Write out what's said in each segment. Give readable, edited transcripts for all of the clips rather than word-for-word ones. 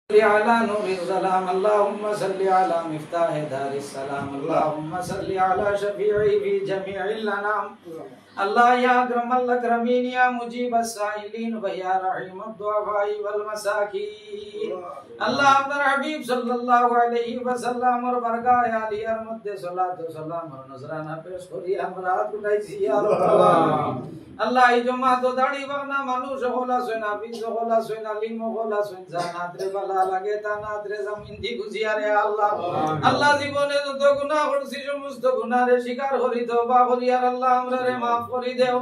على نور الظلام اللهم صل على مفتاح دار السلام اللهم صل على شفيعي في جميع الانام الله يا اكرم الاكرمين يا مجيب السائلين ويا رحيم الضعفاء والمساكين الله আপনার হাবিব সাল্লাল্লাহু আলাইহি ওয়াসাল্লাম এর বরকায় আলিয়ার মধ্যে সালাত ও সালাম আর নজরানা পেশ করি আমরা উঠাইছি ইয়া আল্লাহ এই জমাত দাড়ি বাগনা মানুষ হলা সৈনা বিজ হলা সৈনা লিম হলা সৈন জানাত রে বালা লাগে তানাত রে জমিন দি গুজিয়ারে আল্লাহ আল্লাহ জীবনে যত গুনাহ করছি সমস্ত গুনাহের শিকার হরি তওবা করি আর আল্লাহ আমরারে maaf করি দেও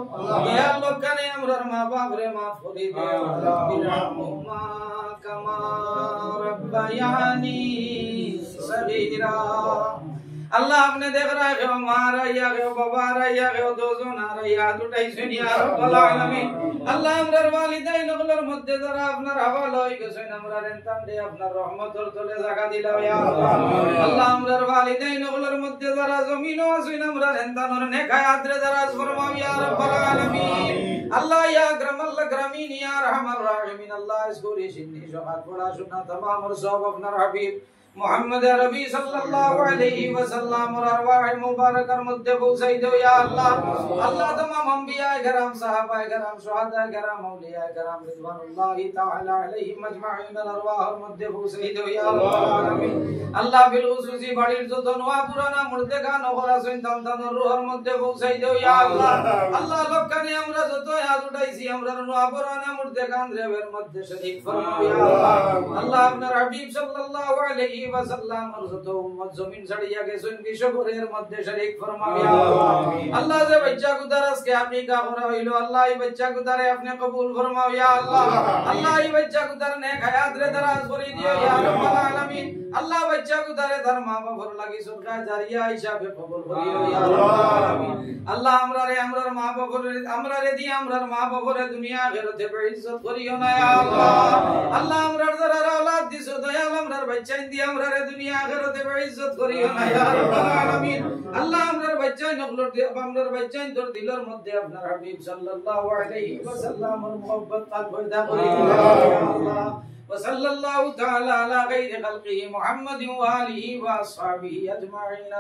ইয়া আল্লাহ কানে আমরার মা বাপ রে maaf করি দেও বিরহমা কামা রব্বায়ানি সগীরা अल्लाह आपने देख रहा है मां रहा है बाबा रहा है दोजों ना रहा टूटाई सुनिया रब्बुल आलमीन अल्लाह हमर वालिदैन गुलर मध्य जरा আপনার हवाला হই গেছে আমরার এন্তান্ডে আপনার রহমতের তলে জায়গা দিলাও ইয়া আল্লাহ আমরার वालिदैन গুলর মধ্যে যারা জমিনও আছে আমরার এন্তানোর নেক হায়াত রে যারা ফরমাও ইয়া রব্বুল আলমিন আল্লাহ ইয়া আকরামাল আকরামিন ইয়া আরহামার রাহিমিন আল্লাহ ইসগোরি সিন্নি সহাত পড়া শোনা तमाम और सब আপনার হাবিব मोहम्मद रबी सल्लल्लाहु अलैहि वसल्लम और अरवाह मुबारकर मध्य पहुंचाई दो या अल्लाह अल्लाह तमाम अंबिया किराम सहाबा किराम शुहदा किराम औलिया किराम रिजवानुल्लाहि ताला अलैहिम अजमाइन अरवाह मध्य पहुंचाई दो या आमीन अल्लाह बिल खुसूसी बाड़ीर जो दोनों पुराना मुर्दे का नगरा सुनताम तानो रूहर मध्य पहुंचाई दो या अल्लाह अल्लाह लोकाने আমরা যত হাত উঠাইছি আমরা নোয়া পুরানা মুর্দে কান রেবের মধ্যে শরীক ফরমাও ইয়া আল্লাহ আল্লাহ আপনার হাবিব সাল্লাল্লাহু আলাইহি वसल्लम और जो उम्मत जमीन छड़िया के सुन की शुक्रेर मध्य शरीक फरमाओ या अल्लाह से बच्चा को दरस के हकीका होरा होइलो अल्लाह ये बच्चा को दरे अपने कबूल फरमाओ या अल्लाह अल्लाह ये बच्चा को दर ने हयात रे दराज करी दियो या रब्बुल आलमीन अल्लाह बच्चा को दरे धर मां बाप फर लगी सदका जारिया आयशा के कबूल करियो या रब्बुल आलमीन अल्लाह हमरार मां बाप हमरारे दी हमरार मां बाप रे दुनिया आखिरते पे इज्जत करियो ना या अल्लाह अल्लाह हमरार जरा औलाद दिसो दया हमरार बच्चा दी हमरारे दुनिया आखिरते पे इज्जत करियो ना या रब्बुल आलमीन अल्लाह हमरार बच्चा नगलर दे हमरार बच्चा তোর দিলের মধ্যে আপনার হাবিব সাল্লাল্লাহু আলাইহি ওয়াসাল্লাম এর মুহাব্বত কাল পয়দা করিও না ইয়া আল্লাহ وصلى الله تعالى على خير خلقه محمد وآله وأصحابه أجمعين